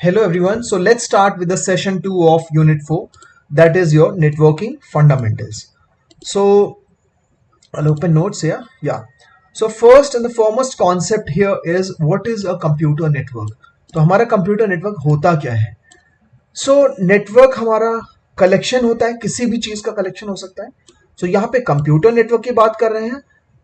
Hello everyone. So let's start with the session 2 of Unit 4, that is your networking fundamentals. So I'll open notes here. Yeah. So first and the foremost concept here is what is a computer network. तो हमारा computer network होता क्या है? So network हमारा collection होता है, किसी भी चीज का कलेक्शन हो सकता है. सो यहाँ पे कंप्यूटर नेटवर्क की बात कर रहे हैं,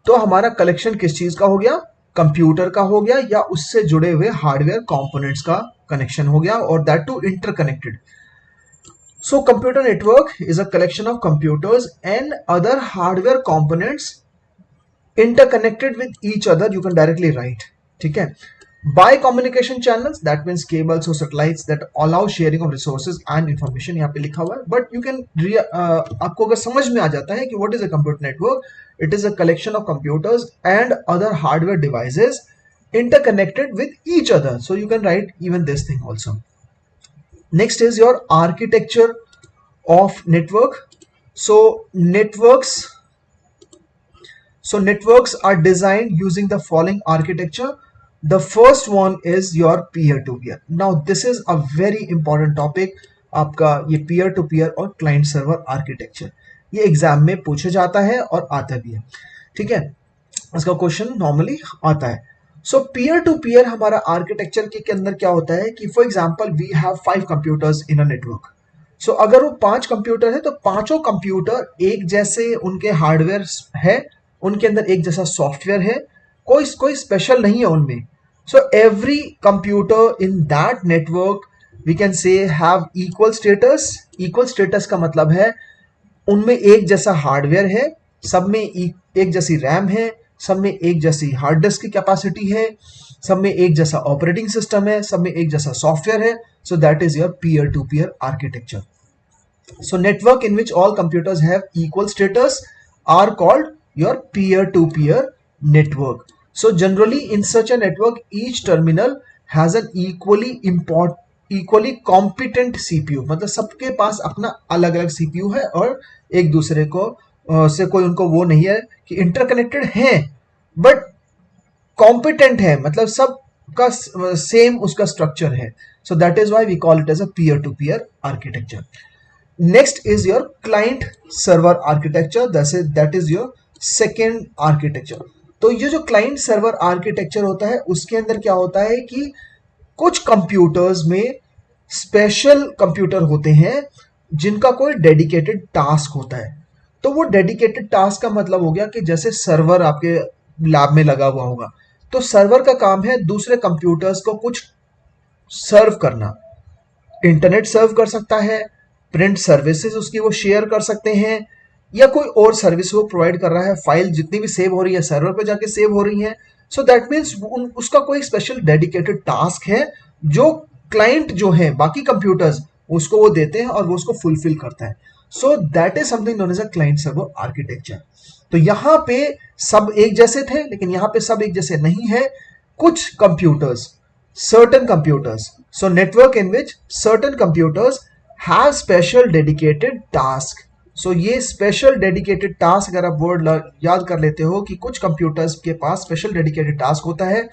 तो हमारा कलेक्शन किस चीज का हो गया? कंप्यूटर का हो गया या उससे जुड़े हुए हार्डवेयर कंपोनेंट्स का कनेक्शन हो गया, और that too interconnected. So computer network is a collection of computers and other hardware components interconnected with each other. You can directly write. ठीक है. By communication channels, that means cables or satellites that allow sharing of resources and information. यहाँ पे लिखा हुआ है, but you can आपको अगर समझ में आ जाता है कि what is a computer network, it is a collection of computers and other hardware devices interconnected with each other. So you can write even this thing also. Next is your architecture of network. So networks are designed using the following architecture. The first one is your peer-to-peer. Now this is a very important topic. आपका ये peer-to-peer और client server architecture ये exam में पूछा जाता है और आता भी है. ठीक है, इसका क्वेश्चन नॉर्मली आता है. सो पीयर टू पीयर हमारा आर्किटेक्चर के अंदर क्या होता है कि for example we have 5 computers in a network. So अगर वो 5 कंप्यूटर है तो पांचों कंप्यूटर एक जैसे उनके हार्डवेयर है, उनके अंदर एक जैसा सॉफ्टवेयर है, कोई स्पेशल नहीं है उनमें. So every computer in that network we can say have equal status. Equal status का मतलब है उनमें एक जैसा हार्डवेयर है, सब में एक जैसी रैम है, सब में एक जैसी हार्ड डिस्क की कैपेसिटी है, सब में एक जैसा ऑपरेटिंग सिस्टम है, सब में एक जैसा सॉफ्टवेयर है. So that is your peer to peer architecture. So network in which all computers have equal status are called your peer-to-peer network. So generally in such a network, each terminal has an equally competent CPU. मतलब सबके पास अपना अलग अलग CPU है और एक दूसरे को से कोई उनको वो नहीं है कि इंटरकनेक्टेड है, बट कॉम्पिटेंट है, मतलब सबका सेम उसका स्ट्रक्चर है. So that is why we call it as a peer to peer architecture. Next is your client server architecture. That is your second architecture. तो ये जो क्लाइंट सर्वर आर्किटेक्चर होता है उसके अंदर क्या होता है कि कुछ कंप्यूटर्स में स्पेशल कंप्यूटर होते हैं जिनका कोई डेडिकेटेड टास्क होता है. तो वो डेडिकेटेड टास्क का मतलब हो गया कि जैसे सर्वर आपके लैब में लगा हुआ होगा, तो सर्वर का काम है दूसरे कंप्यूटर्स को कुछ सर्व करना. इंटरनेट सर्व कर सकता है, प्रिंट सर्विसेज उसकी वो शेयर कर सकते हैं, या कोई और सर्विस वो प्रोवाइड कर रहा है. फाइल जितनी भी सेव हो रही है सर्वर पे जाके सेव हो रही है. सो दैट मीन्स उसका कोई स्पेशल डेडिकेटेड टास्क है जो क्लाइंट जो है बाकी कंप्यूटर्स उसको वो देते हैं और वो उसको फुलफिल करता है. So that is something known as a client server architecture. तो यहाँ पे सब एक जैसे थे, लेकिन यहाँ पे सब एक जैसे नहीं है. कुछ computers, certain computers, so network in which certain computers have special dedicated task. सो ये स्पेशल डेडिकेटेड टास्क, अगर आप वर्ड याद कर लेते हो कि कुछ कंप्यूटर्स के पास स्पेशल डेडिकेटेड टास्क होता है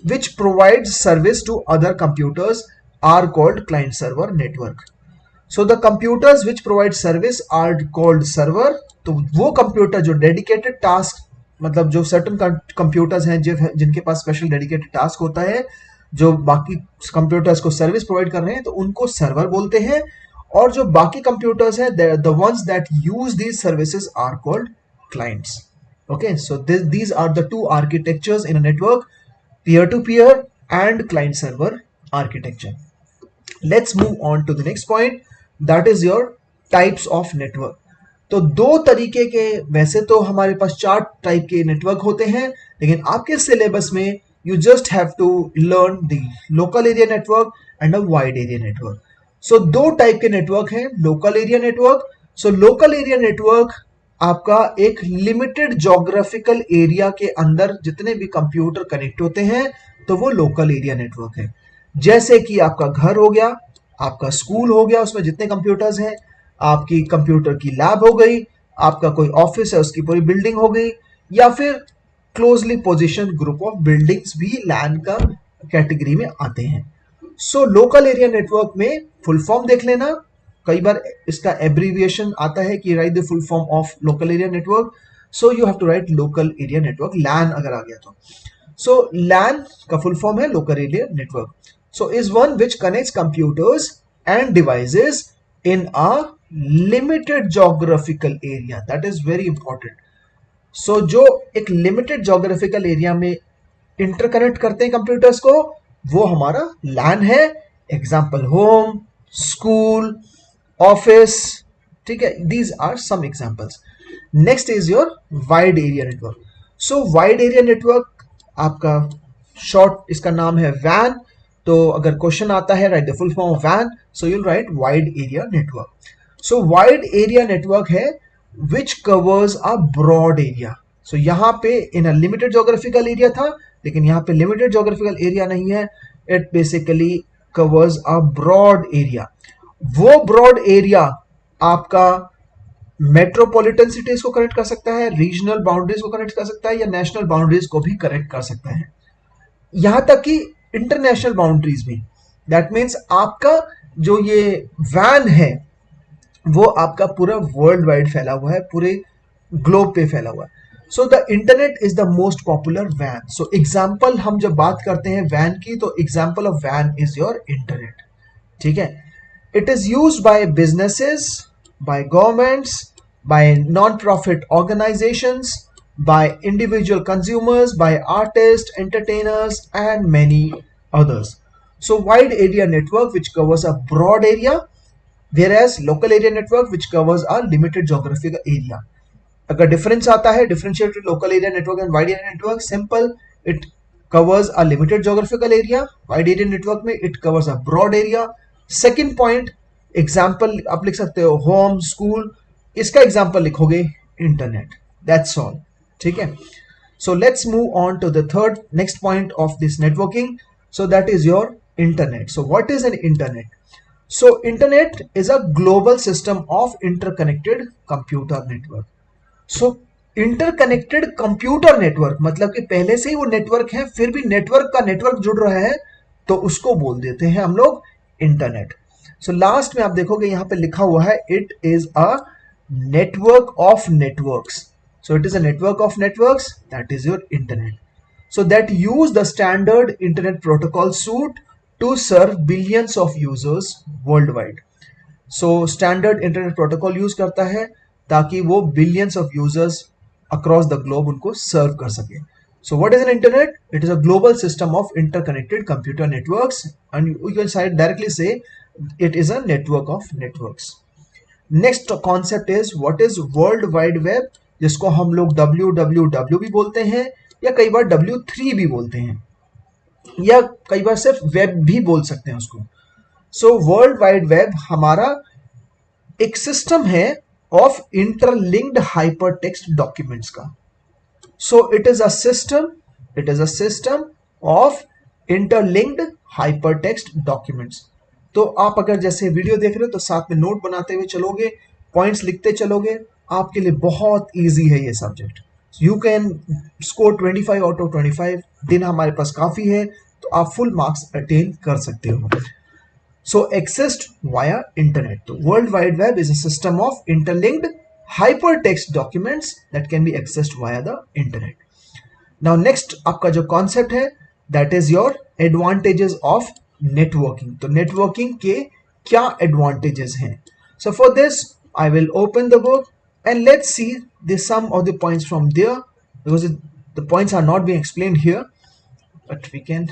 which provides service to other computers are called client server network. So the computers which provide service are called server. तो वो कंप्यूटर जो डेडिकेटेड टास्क, मतलब जो सर्टन कंप्यूटर्स हैं जिनके पास स्पेशल डेडिकेटेड टास्क होता है, जो बाकी कंप्यूटर्स को सर्विस प्रोवाइड कर रहे हैं, तो उनको सर्वर बोलते हैं. और जो बाकी कंप्यूटर्स हैं, the ones that use these services are called clients. Okay, so these are the two architectures in a network, peer to peer and client server architecture. Let's move on to the next point, that is your types of network. तो दो तरीके के, वैसे तो हमारे पास 4 type के network होते हैं, लेकिन आपके सिलेबस में you just have to learn the local area network and a wide area network. So दो टाइप के नेटवर्क हैं. Local area network. सो लोकल एरिया नेटवर्क आपका एक लिमिटेड जोग्राफिकल एरिया के अंदर जितने भी कंप्यूटर कनेक्ट होते हैं तो वो लोकल एरिया नेटवर्क है. जैसे कि आपका घर हो गया, आपका स्कूल हो गया, उसमें जितने कंप्यूटर्स हैं, आपकी कंप्यूटर की लैब हो गई, आपका कोई ऑफिस है उसकी पूरी बिल्डिंग हो गई, या फिर closely position group of buildings भी लैन का कैटेगरी में आते हैं. सो लोकल एरिया नेटवर्क में फुल फॉर्म देख लेना, कई बार इसका एब्रीविएशन आता है कि write the full form of local area network, so you have to write local area network, LAN अगर आ गया तो। सो लैन का फुल फॉर्म है local area network, so is one which connects computers and devices in a limited geographical area, that is very important. So जो एक limited geographical area में interconnect करते हैं कंप्यूटर्स को, वो हमारा लैन है। एग्जाम्पल होम, स्कूल, ऑफिस, ठीक है, these are some examples. Next is your wide area network. So wide area network आपका शॉर्ट इसका नाम है वैन, तो अगर क्वेश्चन आता है write the full form of वैन, so you'll write wide area network. So wide area network है which covers a broad area. So यहां पे in a limited geographical area था, लेकिन यहां पे लिमिटेड जोग्राफिकल एरिया नहीं है, it basically covers a broad area. वो ब्रॉड एरिया आपका मेट्रोपॉलिटन सिटीज को कनेक्ट कर सकता है, रीजनल बाउंड्रीज को कनेक्ट कर सकता है, या नेशनल बाउंड्रीज को भी कनेक्ट कर सकता है, यहां तक कि इंटरनेशनल बाउंड्रीज भी। दैट मीन्स आपका जो ये वैन है वो आपका पूरा वर्ल्ड वाइड फैला हुआ है, पूरे ग्लोब पे फैला हुआ है। So the internet is the most popular वैन। सो एग्जाम्पल हम जब बात करते हैं वैन की, तो एग्जाम्पल ऑफ वैन इज योर इंटरनेट, ठीक है। It is use by businesses, by governments, by non profit organisations, by individual consumers, by artist, entertainers and many others. So wide area network which covers a broad area, whereas local area network which covers a limited geographical area. अगर difference आता है, differentiate local area network and wide area network, simple, it covers a limited geographical area, wide area network में it covers a broad area. Second point, example आप लिख सकते हो home, school, इसका example लिखोगे इंटरनेट, दैट्स ऑल, ठीक है। So let's move on to the third next point of this networking. So that is your internet. So what is an internet? So internet is a global system of interconnected computer network. So interconnected computer network मतलब कि पहले से ही वो network है, फिर भी network का network जुड़ रहा है, तो उसको बोल देते हैं हम लोग इंटरनेट। सो लास्ट में आप देखोगे यहां पे लिखा हुआ है it is a network of networks. So it is a network of networks, that is your internet. So that use the standard internet protocol suite to serve billions of users worldwide. So standard internet protocol use करता है ताकि वो billions of users across the globe उनको serve कर सके. So what is an internet? It is a global system of interconnected computer networks, and you can directly say it is a network of networks. Next concept is what is world wide web, जिसको हम लोग WWW भी बोलते हैं, या कई बार W3 भी बोलते हैं, या कई बार सिर्फ वेब भी बोल सकते हैं उसको। सो वर्ल्ड वाइड वेब हमारा एक सिस्टम है ऑफ इंटरलिंक्ड हाइपरटेक्स्ट डॉक्यूमेंट्स का। सो it is a system of interlinked hypertext documents. तो आप अगर जैसे वीडियो देख रहे हो तो साथ में नोट बनाते हुए चलोगे, पॉइंट्स लिखते चलोगे, आपके लिए बहुत इजी है ये subject. You can score 25 out of 25, दिन हमारे पास काफी है, तो आप फुल मार्क्स अटेन कर सकते हो। सो एक्सेस्ड वाया इंटरनेट, तो world wide web is a system of interlinked hypertext documents that can be accessed via the internet. Now next आपका जो कॉन्सेप्ट है that is your advantages of networking. तो networking के क्या एडवांटेजेस हैं? So for this I will open the book and let's see the sum of the points from there, because the points are not being explained here, but we can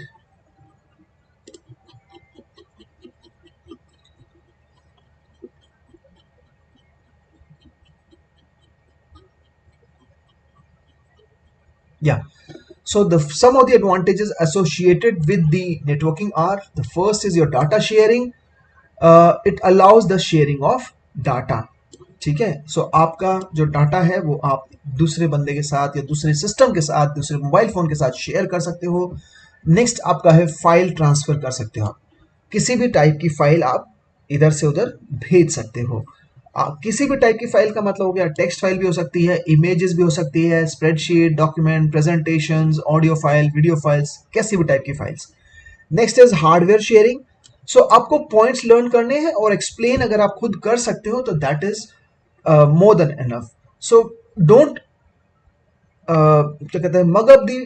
so the some of the advantages associated with the networking are, the first is your data sharing. It allows the sharing of data, ठीक है। सो आपका जो data है वो आप दूसरे बंदे के साथ या दूसरे सिस्टम के साथ, दूसरे मोबाइल फोन के साथ शेयर कर सकते हो। नेक्स्ट आपका है फाइल ट्रांसफर कर सकते हो, आप किसी भी टाइप की फाइल आप इधर से उधर भेज सकते हो। किसी भी टाइप की फाइल का मतलब हो गया टेक्स्ट फाइल भी हो सकती है, इमेजेस भी हो सकती है, spreadsheet, document, presentations, audio file, video files, किसी भी टाइप की फाइल्स। Next is hardware sharing. So आपको पॉइंट्स लर्न करने हैं और एक्सप्लेन अगर आप खुद कर सकते हो तो that is more than enough. So don't क्या कहते हैं mug up the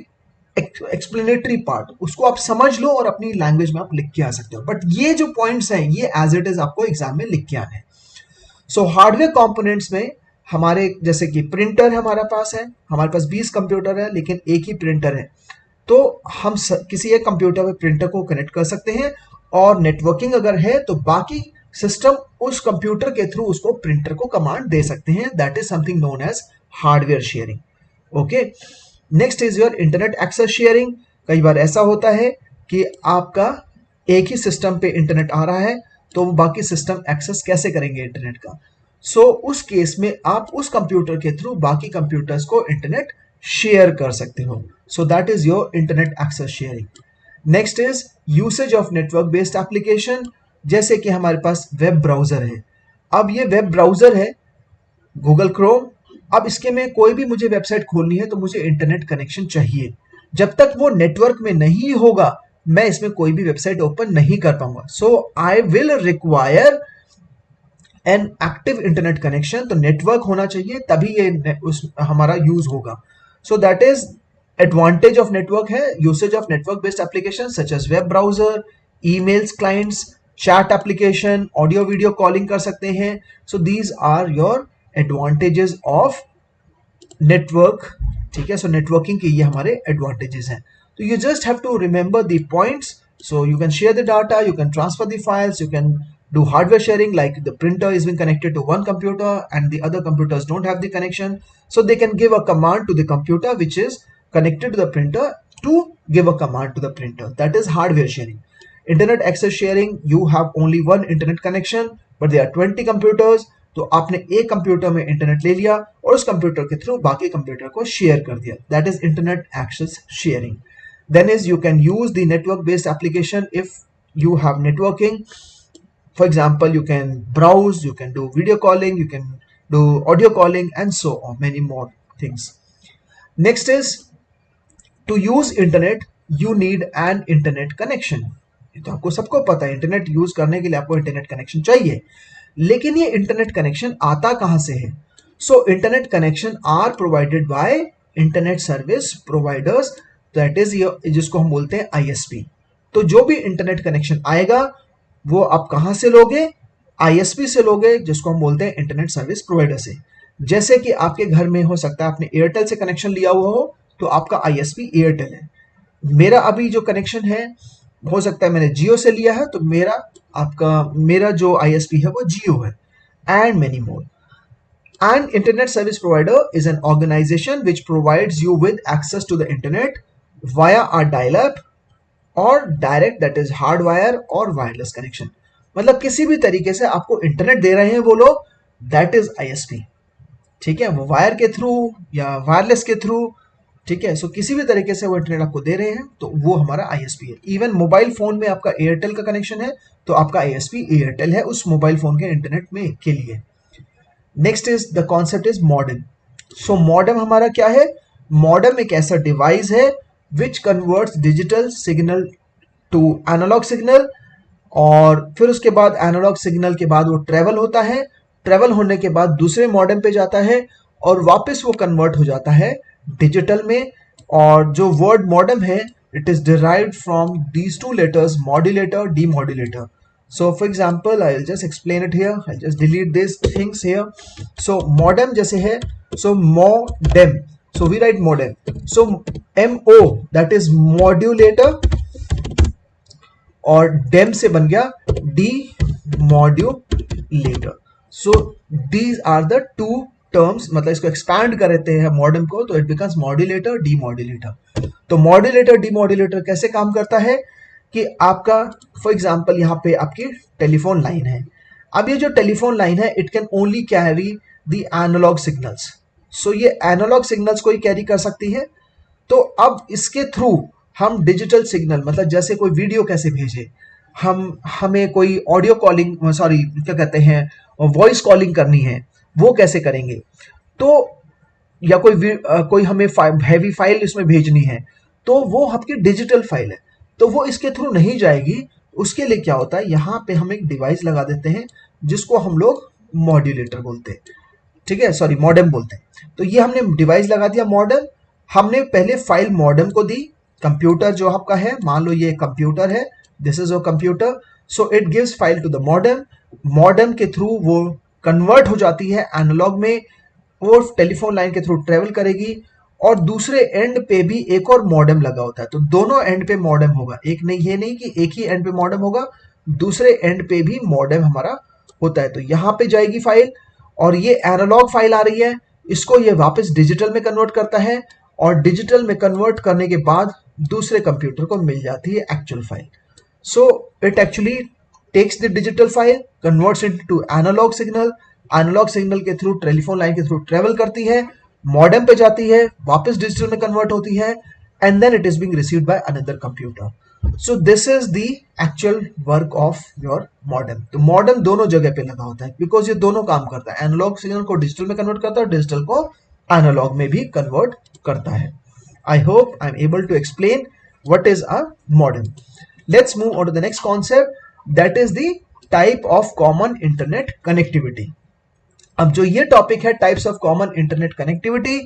explanatory part, उसको आप समझ लो और अपनी लैंग्वेज में आप लिख के आ सकते हो, बट ये जो पॉइंट्स हैं ये एज इट इज आपको एग्जाम में लिख के आने हैं. सो हार्डवेयर कंपोनेंट्स में हमारे जैसे कि प्रिंटर हमारे पास है, हमारे पास 20 कंप्यूटर है लेकिन एक ही प्रिंटर है, तो हम किसी एक कंप्यूटर में प्रिंटर को कनेक्ट कर सकते हैं, और नेटवर्किंग अगर है तो बाकी सिस्टम उस कंप्यूटर के थ्रू उसको प्रिंटर को कमांड दे सकते हैं. That is something known as hardware sharing. Okay, next is your internet access sharing. कई बार ऐसा होता है कि आपका एक ही सिस्टम पे इंटरनेट आ रहा है, तो वो बाकी सिस्टम एक्सेस कैसे करेंगे इंटरनेट का. सो उस केस में आप उस कंप्यूटर के थ्रू बाकी कंप्यूटर्स को इंटरनेट शेयर कर सकते हो. So that is your internet access sharing. Next is usage of network based application. जैसे कि हमारे पास वेब ब्राउजर है. अब ये वेब ब्राउजर है गूगल क्रोम. अब इसके में कोई भी मुझे वेबसाइट खोलनी है तो मुझे इंटरनेट कनेक्शन चाहिए. जब तक वो नेटवर्क में नहीं होगा मैं इसमें कोई भी वेबसाइट ओपन नहीं कर पाऊंगा. So I will require an active internet connection. तो नेटवर्क होना चाहिए तभी ये हमारा यूज होगा. So that is advantage of network है. Usage of network based application such as web browser, emails clients, chat application, audio video calling कर सकते हैं. So these are your advantages of network. ठीक है, सो नेटवर्किंग के ये हमारे एडवांटेजेस हैं. तो you just have to remember the points. So you can share the data, you can transfer the files, you can do hardware sharing like the printer is being connected to one computer and the other computers don't have the connection, so they can give a command to the computer which is connected to the printer to give a command to the printer. That is hardware sharing. Internet access sharing, you have only one internet connection but there are 20 computers. तो आपने एक computer में internet ले लिया और उस computer के through बाकी कंप्यूटर को शेयर कर दिया. That is internet access sharing. Then is you can use the network based application if you have networking. For example, you can browse, you can do video calling, you can do audio calling and so on, many more things. Next is, to use internet you need an internet connection. तो आपको सबको पता है internet use करने के लिए आपको internet connection चाहिए, लेकिन ये इंटरनेट कनेक्शन आता कहां से है. So internet connection are provided by internet service providers, that is जिसको हम बोलते हैं आईएसपी. तो जो भी इंटरनेट कनेक्शन आएगा वो आप कहां से लोगे, आईएसपी से लोगे, जिसको हम बोलते हैं इंटरनेट सर्विस प्रोवाइडर से. जैसे कि आपके घर में हो सकता है आपने एयरटेल से कनेक्शन लिया हुआ हो तो आपका आईएसपी एयरटेल है. मेरा अभी जो कनेक्शन है हो सकता है मैंने जियो से लिया है, तो मेरा जो आईएसपी है वो जियो है, and many more. An internet service provider is an organization which provides you with access to the internet via a dial-up or direct, that is hardwire or wireless connection. मतलब किसी भी तरीके से आपको इंटरनेट दे रहे हैं वो लोग, दैट इज आईएसपी. ठीक है, वो वायर के थ्रू या वायरलेस के थ्रू. ठीक है, सो किसी भी तरीके से वो इंटरनेट आपको दे रहे हैं तो वो हमारा आईएसपी है. इवन मोबाइल फोन में आपका एयरटेल का कनेक्शन है तो आपका आईएसपी एयरटेल है उस मोबाइल फोन के इंटरनेट में के लिए. Next is the concept is modem. So modem हमारा क्या है, मॉडेम एक ऐसा डिवाइस है which converts digital signal to analogue signal, और फिर उसके बाद एनालॉग सिग्नल के बाद वो ट्रेवल होता है, ट्रेवल होने के बाद दूसरे मॉडेम पे जाता है और वापस वो कन्वर्ट हो जाता है डिजिटल में. और जो वर्ड मॉडेम है it is derived from these two letters, modulator, demodulator. So for example, I'll just explain it here. I'll just delete these things here. So modem जैसे है, so modem. So we write modem. So MO, that is modulator, और dem से बन गया demodulator. So these are the two terms. मतलब इसको expand करते हैं modem को तो it becomes modulator, demodulator. तो modulator, demodulator कैसे काम करता है कि आपका फॉर एग्जाम्पल यहाँ पे आपकी टेलीफोन लाइन है. अब ये जो टेलीफोन लाइन है it can only carry the analog signals. So ये एनालॉग सिग्नल्स को ही कैरी कर सकती है. तो अब इसके थ्रू हम डिजिटल सिग्नल, मतलब जैसे कोई वीडियो कैसे भेजे, हमें कोई ऑडियो कॉलिंग, सॉरी क्या कहते हैं, वॉइस कॉलिंग करनी है, वो कैसे करेंगे. तो या कोई हमें हैवी फाइल इसमें भेजनी है तो वो आपकी डिजिटल फाइल है, तो वो इसके थ्रू नहीं जाएगी, उसके लिए क्या होता है, यहाँ पे हम एक डिवाइस लगा देते हैं जिसको हम लोग मॉड्यूलेटर बोलते हैं, ठीक है, सॉरी मॉडेम बोलते हैं। तो ये हमने डिवाइस लगा दिया मॉडेम, हमने पहले फाइल मॉडेम को दी, कंप्यूटर जो आपका है, मान लो ये कंप्यूटर है, this is your computer, so it gives file to the modem, modem के थ्रू वो कन्वर्ट हो जाती है एनालॉग में, वो टेलीफोन लाइन के थ्रू ट्रेवल करेगी, और दूसरे एंड पे भी एक और मॉडेम लगा होता है, तो दोनों एंड पे मॉडेम होगा, एक नहीं, ये नहीं कि एक ही एंड पे मॉडेम होगा, दूसरे एंड पे भी मॉडेम हमारा होता है। तो यहाँ पे जाएगी फाइल, और ये एनालॉग फाइल आ रही है, इसको ये वापस डिजिटल में कन्वर्ट करता है, और डिजिटल में कन्वर्ट करने के बाद दूसरे कंप्यूटर को मिल जाती है actual file. So it actually takes the digital file, converts it to analog signal, analogue signal के थ्रू टेलीफोन लाइन के थ्रू ट्रेवल करती है, मॉडेम पे जाती है, वापस डिजिटल में कन्वर्ट होती है, and then it is being received by another computer. So this is the actual work of your modem. तो मॉडेम दोनों जगह पे लगा होता है, बिकॉज ये दोनों काम करता है, एनालॉग सिग्नल को डिजिटल में कन्वर्ट करता है, डिजिटल को एनालॉग में भी कन्वर्ट करता है। I hope I am able to explain what is a modem. Let's move on to the next concept, that is the type of common internet connectivity. अब जो ये टॉपिक है types of common internet connectivity,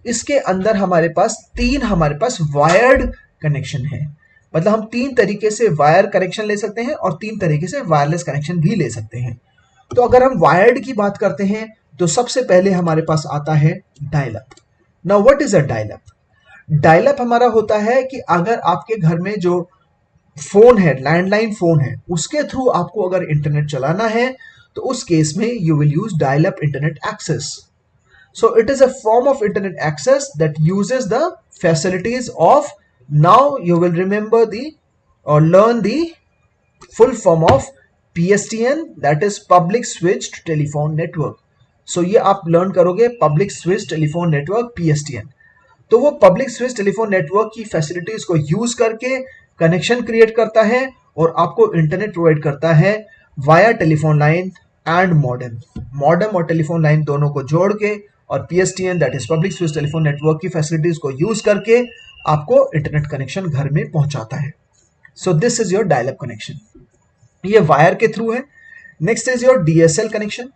इसके अंदर हमारे पास wired connection है, मतलब हम तीन तरीके से वायर कनेक्शन ले सकते हैं और तीन तरीके से वायरलेस कनेक्शन भी ले सकते हैं। तो अगर हम वायर्ड की बात करते हैं तो सबसे पहले हमारे पास आता है dial up. Now what is a dial up? Dial up हमारा होता है कि अगर आपके घर में जो फोन है, लैंडलाइन फोन है, उसके थ्रू आपको अगर इंटरनेट चलाना है तो उस केस में you will use dial up internet access. So it is a form of internet access that uses the facilities of, now you will remember the और learn the full form of PSTN, that is public switched telephone network. So ये आप learn करोगे, public switched telephone network PSTN। तो वो public switch telephone network की facilities को use करके connection create करता है और आपको इंटरनेट प्रोवाइड करता है via telephone line and modem और टेलीफोन लाइन दोनों को जोड़ के, और PSTN that is public switch telephone network की फैसिलिटीज को यूज करके आपको इंटरनेट कनेक्शन घर में पहुंचाता है। सो this is your dial up connection, ये वायर के थ्रू है। Next is your DSL connection.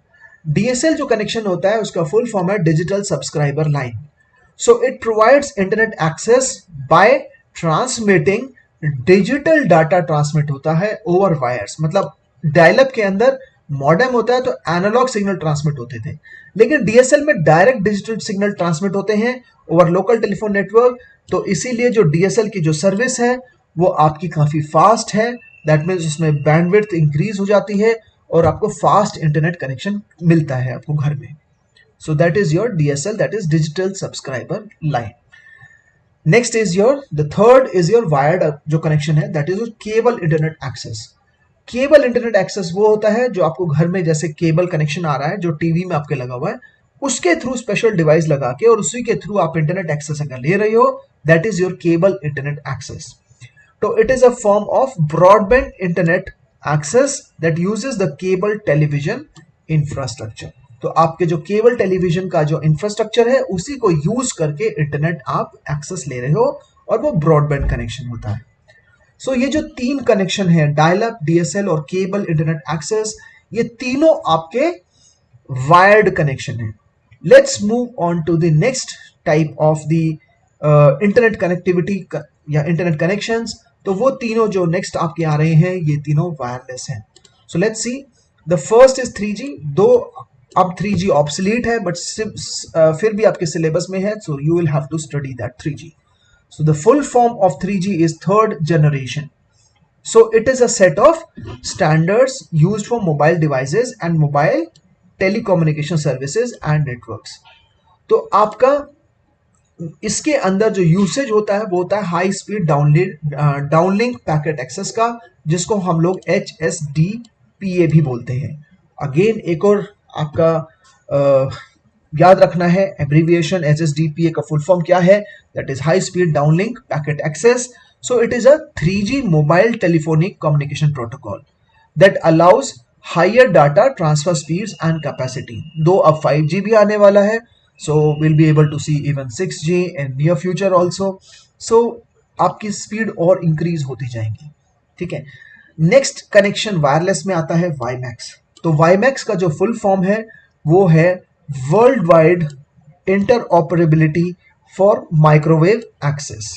DSL जो कनेक्शन होता है उसका फुल फॉर्म है digital subscriber line. So it provides internet access by transmitting digital data, transmit होता है over wires, मतलब डायल अप के अंदर मॉडेम होता है तो एनालॉग सिग्नल ट्रांसमिट होते थे, लेकिन DSL में डायरेक्ट डिजिटल सिग्नल ट्रांसमिट होते हैं ओवर लोकल टेलीफोन नेटवर्क। तो इसीलिए जो DSL की जो सर्विस है वो आपकी काफी फास्ट है, दैट मीन्स उसमें बैंडविड्थ इंक्रीज हो जाती है और आपको फास्ट इंटरनेट कनेक्शन मिलता है आपको घर में। So that is your DSL, that is digital subscriber line. Next is the third is your wired जो connection है, that is your cable internet access. Cable internet access वो होता है जो आपको घर में जैसे केबल कनेक्शन आ रहा है जो टीवी में आपके लगा हुआ है, उसके थ्रू स्पेशल डिवाइस लगा के और उसी के थ्रू आप इंटरनेट एक्सेस अगर ले रहे हो, that is your cable internet access. तो it is a form of broadband internet access that uses the cable television infrastructure. तो आपके जो केबल टेलीविजन का जो इंफ्रास्ट्रक्चर है उसी को यूज करके इंटरनेट आप एक्सेस ले रहे हो और वो ब्रॉडबैंड कनेक्शन होता है। सो ये जो तीन कनेक्शन है, डायल अप, DSL और केबल इंटरनेट एक्सेस, ये तीनों आपके वायर्ड कनेक्शन है। Let's move on to the next type of the internet connectivity या इंटरनेट कनेक्शंस। तो वो तीनों जो नेक्स्ट आपके आ रहे हैं ये तीनों वायरलेस हैं। So let's see, the first is 3G। दो अब 3G ऑब्सोलीट है बट फिर भी आपके सिलेबस में है, so you will have to study that 3G। So the full form of 3G is third generation. So it is a set of standards used for mobile devices and mobile telecommunication services and networks. तो आपका इसके अंदर जो usage होता है वो होता है high speed downlink packet access का, जिसको हम लोग HSDPA भी बोलते हैं। अगेन एक और आपका याद रखना है एब्रीविएशन HSDPA का फुल फॉर्म क्या है, that is high speed downlink packet access. So it is a 3G mobile telephonic communication protocol that allows higher data transfer speeds and capacity. दो अब 5G भी आने वाला है, so we'll be able to see even 6G in near future also. So आपकी speed और increase होती जाएंगी, ठीक है। नेक्स्ट कनेक्शन वायरलेस में आता है वाईमैक्स। तो वाईमैक्स का जो फुल फॉर्म है वो है world wide interoperability for microwave access.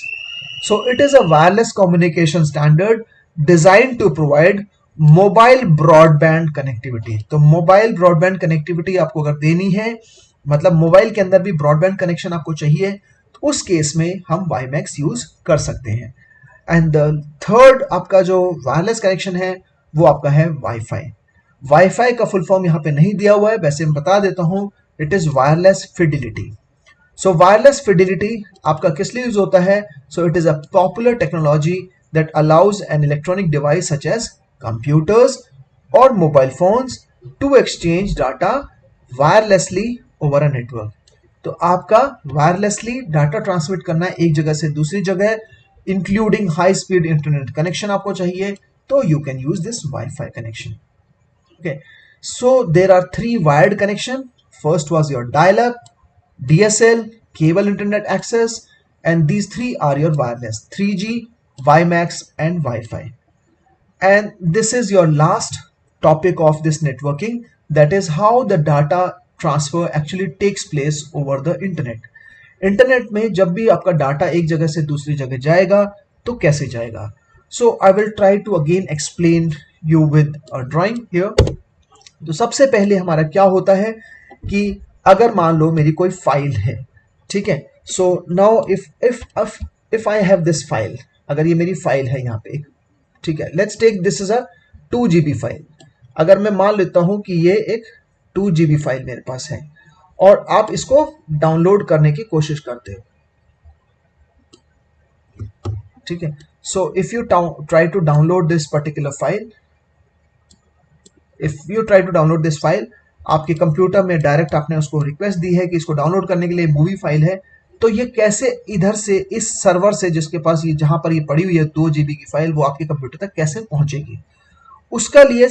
So it is a wireless communication standard designed to provide mobile broadband connectivity। तो मोबाइल ब्रॉडबैंड कनेक्टिविटी आपको अगर देनी है, मतलब मोबाइल के अंदर भी ब्रॉडबैंड कनेक्शन आपको चाहिए, तो उस केस में हम वाईमैक्स यूज कर सकते हैं। एंड द थर्ड आपका जो वायरलेस कनेक्शन है वो आपका है वाईफाई। वाईफाई का फुल फॉर्म यहाँ पे नहीं दिया हुआ है, वैसे मैं बता देता हूँ, it is wireless fidelity. So wireless fidelity आपका किस लिए यूज होता है? So it is a popular technology that allows an electronic device such as computers और mobile phones to exchange data wirelessly over a network. तो आपका wirelessly data transmit करना है एक जगह से दूसरी जगह, including high speed internet connection आपको चाहिए, तो you can use this wifi connection. Okay, so there are three wired connection. First was your dial-up, DSL, cable internet access, and these three are your wireless: 3G, WiMAX, and Wi-Fi. And this is your last topic of this networking. That is how the data transfer actually takes place over the internet. Internet में जब भी आपका data एक जगह से दूसरी जगह जाएगा तो कैसे जाएगा? So I will try to again explain you with a drawing here. तो सबसे पहले हमारा क्या होता है कि अगर मान लो मेरी कोई फाइल है, ठीक है, so now if I have this file, अगर ये मेरी फाइल है यहाँ पे, ठीक है, let's take this is a 2 GB file. अगर मैं मान लेता हूं कि ये एक 2 GB फाइल मेरे पास है और आप इसको डाउनलोड करने की कोशिश करते हो, ठीक है, so if you try to download this particular file, if you try to download this file, आपके कंप्यूटर में डायरेक्ट आपने उसको रिक्वेस्ट दी है कि इसको डाउनलोड करने के लिए मूवी फाइल है, तो ये कैसे इधर से इस सर्वर से जिसके पास ये जहां पर ये पड़ी हुई है 2 GB की फाइल, वो आपके कंप्यूटर तक कैसे पहुंचेगी? उसका लिए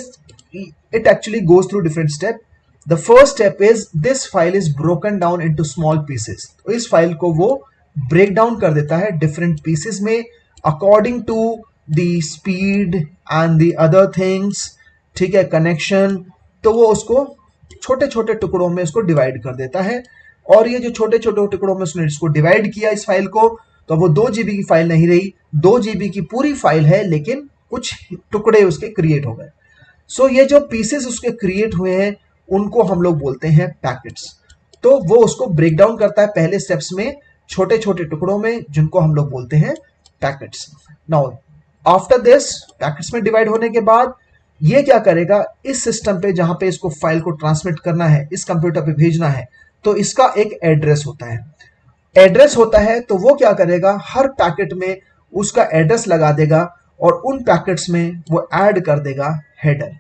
it actually goes through different step. The first step is this file is broken down into small pieces. तो इस फाइल को वो ब्रेक डाउन कर देता है डिफरेंट पीसेस में according to the speed and the other things, ठीक है, कनेक्शन। तो वो उसको छोटे छोटे टुकड़ों में उसको डिवाइड कर देता है, और ये जो छोटे छोटे टुकड़ों में उसने इसको डिवाइड किया इस फाइल को, तो वो 2 GB की फाइल नहीं रही, 2 GB की पूरी फाइल है, लेकिन कुछ टुकड़े उसके क्रिएट हो गए। सो ये जो पीसेस उसके क्रिएट हुए हैं उनको हम लोग बोलते हैं पैकेट्स। तो वो उसको ब्रेक डाउन करता है पहले स्टेप्स में छोटे छोटे टुकड़ों में, जिनको हम लोग बोलते हैं packets. Now after this packets में डिवाइड होने के बाद ये क्या करेगा, इस सिस्टम पे जहां पे इसको फाइल को ट्रांसमिट करना है, इस कंप्यूटर पे भेजना है, तो इसका एक एड्रेस होता है। एड्रेस होता है तो वो क्या करेगा, हर पैकेट में उसका एड्रेस लगा देगा और उन पैकेट्स में वो ऐड कर देगा हेडर।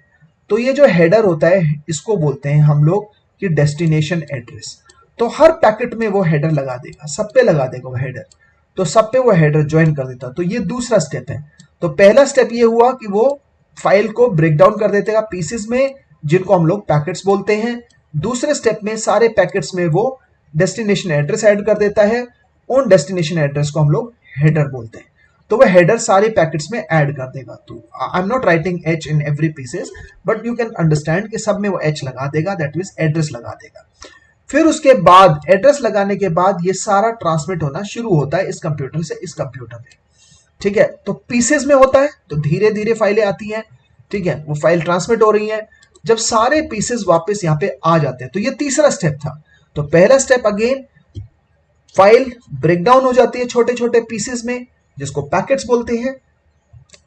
तो ये जो हेडर होता है इसको बोलते हैं हम लोग कि डेस्टिनेशन एड्रेस। तो हर पैकेट में वो हेडर लगा देगा, सब पे लगा देगा वो हेडर, तो सब पे वो हेडर ज्वाइन कर देता। तो ये दूसरा स्टेप है। तो पहला स्टेप ये हुआ कि वो फाइल को ब्रेक डाउन कर देगा पीसेस में, जिनको हम लोग पैकेट्स बोलते हैं। दूसरे स्टेप में सारे पैकेट्स में वो डेस्टिनेशन एड्रेस ऐड कर देता है, उन डेस्टिनेशन एड्रेस को हम लोग हेडर बोलते हैं। तो वह हेडर सारे पैकेट्स में ऐड कर देगा। तो I am not writing H in every pieces, but you can understand कि सब में वो एच लगा देगा, दैट मीन्स एड्रेस लगा देगा। फिर उसके बाद एड्रेस लगाने के बाद ये सारा ट्रांसमिट होना शुरू होता है इस कंप्यूटर से इस कंप्यूटर पे, ठीक है। तो पीसेस में होता है तो धीरे धीरे फाइलें आती हैं, ठीक है, वो फाइल ट्रांसमिट हो रही है। जब सारे पीसेस वापस यहाँ पे आ जाते हैं, तो ये तीसरा स्टेप था। तो पहला step again file break down हो जाती है छोटे छोटे पीसेस में, जिसको पैकेट्स बोलते हैं।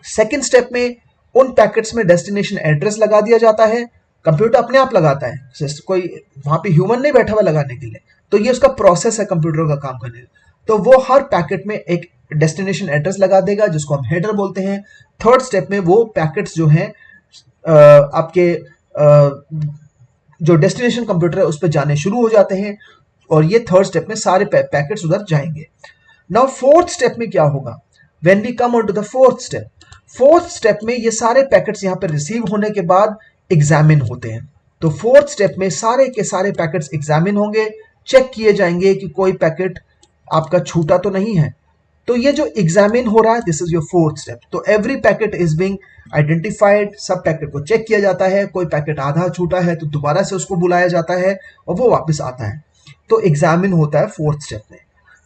सेकेंड स्टेप में उन पैकेट्स में डेस्टिनेशन एड्रेस लगा दिया जाता है, कंप्यूटर अपने आप लगाता है, कोई वहां पे ह्यूमन नहीं बैठा हुआ लगाने के लिए। तो ये उसका प्रोसेस है कंप्यूटर का काम करने। तो वो हर पैकेट में एक डेस्टिनेशन एड्रेस लगा देगा, जिसको हम हेडर बोलते हैं। थर्ड स्टेप में वो पैकेट्स जो हैं आपके जो डेस्टिनेशन कंप्यूटर है उस पर जाने शुरू हो जाते हैं, और ये थर्ड स्टेप में सारे पैकेट्स उधर जाएंगे। नाउ फोर्थ स्टेप में क्या होगा, when we come on to the fourth step में ये सारे पैकेट्स यहाँ पे रिसीव होने के बाद एग्जामिन होते हैं। तो फोर्थ स्टेप में सारे के सारे पैकेट्स एग्जामिन होंगे, चेक किए जाएंगे कि कोई पैकेट आपका छूटा तो नहीं है। तो ये जो एग्जामिन हो रहा है, this is your fourth step. तो every packet is being identified, सब पैकेट को चेक किया जाता है, कोई पैकेट आधा छूटा है तो दोबारा से उसको बुलाया जाता है और वो वापस आता है। तो एग्जामिन होता है फोर्थ स्टेप में।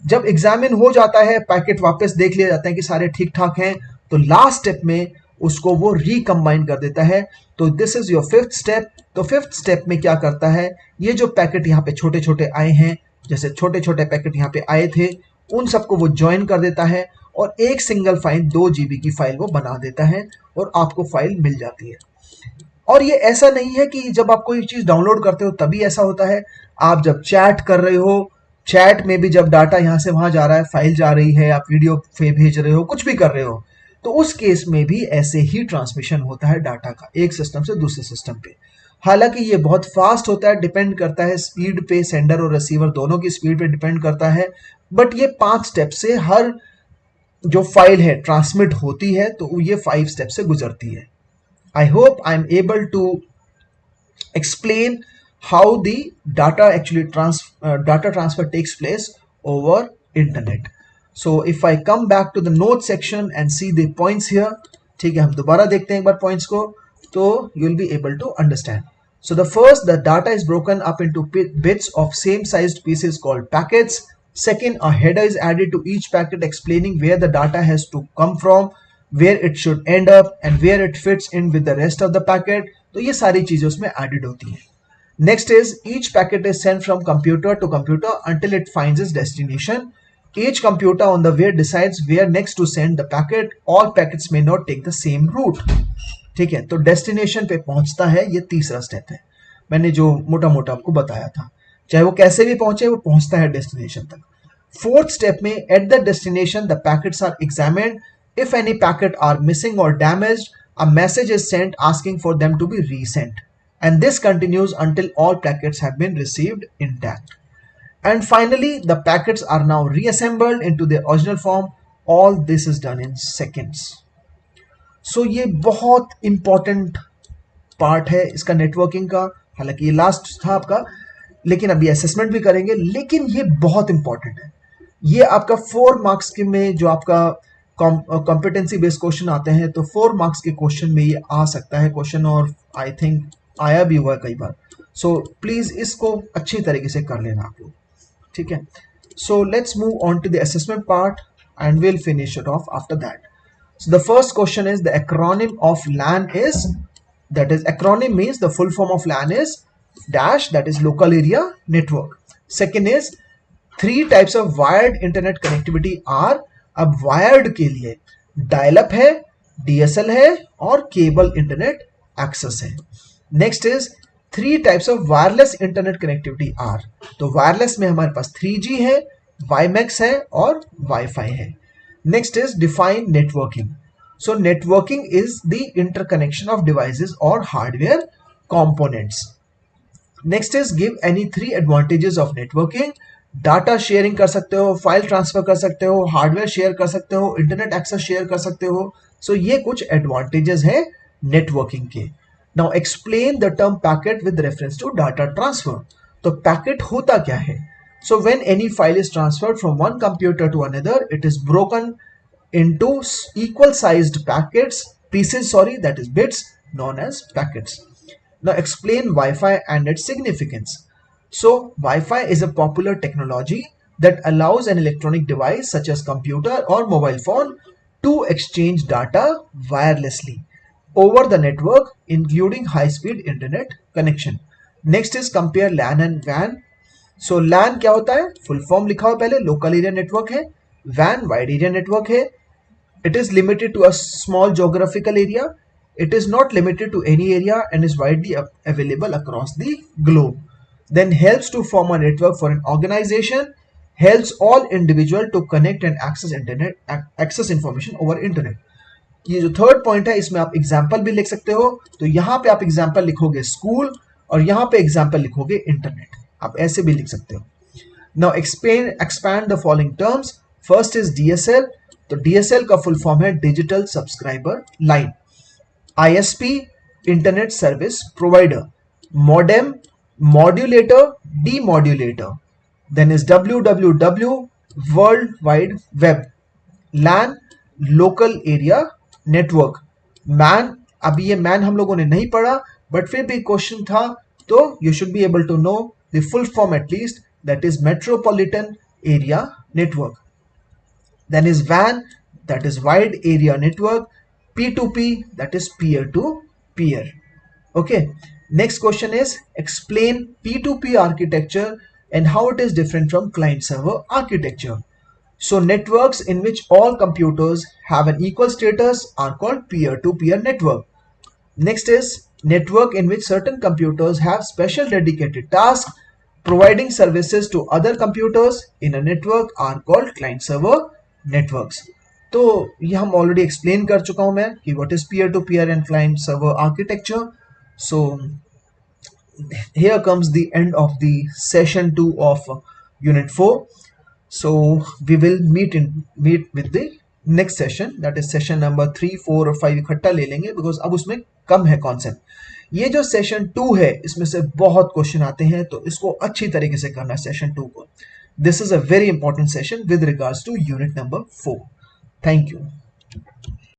जब एग्जामिन हो जाता है, पैकेट वापस देख लिया जाता है कि सारे ठीक ठाक हैं, तो लास्ट स्टेप में उसको वो रिकम्बाइन कर देता है। तो this is your fifth step. तो फिफ्थ स्टेप में क्या करता है, ये जो पैकेट यहाँ पे छोटे छोटे आए हैं, जैसे छोटे छोटे पैकेट यहाँ पे आए थे, उन सबको वो ज्वाइन कर देता है और एक सिंगल फाइल 2 GB की फाइल वो बना देता है और आपको फाइल मिल जाती है। और ये ऐसा नहीं है कि जब आप कोई चीज डाउनलोड करते हो तभी ऐसा होता है। आप जब चैट कर रहे हो, चैट में भी जब डाटा यहां से वहां जा रहा है, फाइल जा रही है, आप वीडियो भेज रहे हो, कुछ भी कर रहे हो, तो उस केस में भी ऐसे ही ट्रांसमिशन होता है डाटा का एक सिस्टम से दूसरे सिस्टम पे। हालांकि ये बहुत फास्ट होता है, डिपेंड करता है स्पीड पे, सेंडर और रिसीवर दोनों की स्पीड पे डिपेंड करता है। बट ये 5 स्टेप से हर जो फाइल है ट्रांसमिट होती है, तो ये 5 स्टेप से गुजरती है। I hope I'm able to explain how the data transfer takes place over internet. So if I come back to the note section and see the points here, ठीक है, हम दोबारा देखते हैं एक बार points को, तो you'll be able to understand. So the first, the data is broken up into bits of same sized pieces called packets. Second, a header is added to each packet explaining where the data has to come from, where it should end up and where it fits in with the rest of the packet. तो ये सारी चीजें उसमें added होती हैं. Next is each packet is sent from computer to computer until it finds its destination. Each computer on the way decides where next to send the packet. All packets may not take the same route. ठीक है, तो destination पे पहुंचता है, ये तीसरा step है, मैंने जो मोटा मोटा आपको बताया था। चाहे वो कैसे भी पहुंचे, वो पहुंचता है डेस्टिनेशन तक। फोर्थ स्टेप में, at the destination the packets are examined. If any packet are missing or damaged, a message is sent asking for them to be resent. And this continues until all packets have been received intact. And finally, the packets are now reassembled into their original form. All this is done in seconds. So ये बहुत important part है इसका networking का। हालांकि ये last था आपका, लेकिन अभी असेसमेंट भी करेंगे, लेकिन ये बहुत इंपॉर्टेंट है। ये आपका 4 मार्क्स के में जो आपका कॉम्पिटेंसी बेस्ड क्वेश्चन आते हैं, तो 4 मार्क्स के क्वेश्चन में ये आ सकता है क्वेश्चन, और आई थिंक आया भी हुआ है कई बार। सो प्लीज इसको अच्छी तरीके से कर लेना आप लोग, ठीक है। So let's move on to the assessment part and will finish it off after that. So the first question is, the acronym of LAN is, that is acronym means the full form of LAN is dash, that is local area network. Second is, 3 types of wired internet connectivity are. अब wired के लिए dial up है, DSL है और cable internet access है. Next is 3 types of wireless internet connectivity are. तो wireless में हमारे पास 3G है, WiMAX है और Wi-Fi है. Next is define networking. So networking is the interconnection of devices or hardware components. Next is give any 3 advantages of networking. Data sharing कर सकते हो, फाइल ट्रांसफर कर सकते हो, हार्डवेयर शेयर कर सकते हो, इंटरनेट एक्सेस शेयर कर सकते हो. सो ये कुछ एडवांटेजेस है नेटवर्किंग के. Now explain the term packet with reference to data transfer. तो पैकेट होता क्या है? So when any file is transferred from one computer to another, it is broken into equal sized pieces, that is bits, known as packets. Now explain Wi-Fi and its significance. So Wi-Fi is a popular technology that allows an electronic device such as computer or mobile phone to exchange data wirelessly over the network, including high-speed internet connection. Next is compare LAN and WAN. So LAN क्या होता है? Full form लिखा हुआ पहले, local area network है. WAN wide area network है. It is limited to a small geographical area. It is not limited to any area and is widely available across the globe. Then helps to form a network for an organisation. Helps all individual to connect and access internet, access information over internet. ये जो third point है, इसमें आप example भी लिख सकते हो. तो यहाँ पे आप एग्जाम्पल लिखोगे स्कूल और यहाँ पे एग्जाम्पल लिखोगे इंटरनेट. आप ऐसे भी लिख सकते हो. Now expand the following terms. First is DSL. तो DSL का फुल फॉर्म है digital subscriber line. ISP, internet service provider. Modem, modulator, demodulator. Then is WWW, world wide web. LAN local area network. MAN, अभी ये man हम लोगों ने नहीं पढ़ा, बट फिर भी क्वेश्चन था, तो you should be able to know the full form at least, that is metropolitan area network. Then is WAN, that is wide area network. P2P, that is peer to peer. Okay, next question is explain P2P architecture and how it is different from client server architecture. So networks in which all computers have an equal status are called peer to peer network. Next is network in which certain computers have special dedicated tasks providing services to other computers in a network are called client server networks. तो ये हम already explain कर चुका हूं मैं कि what is peer to peer and client server architecture. So here comes the end of the session 2 of unit 4. So we will meet with the next session, that is session number 3, 4 और 5 इकट्ठा ले लेंगे because अब उसमें कम है concept. ये जो session 2 है इसमें से बहुत क्वेश्चन आते हैं, तो इसको अच्छी तरीके से करना सेशन 2 को. This is a very important session with regards to unit number 4. Thank you.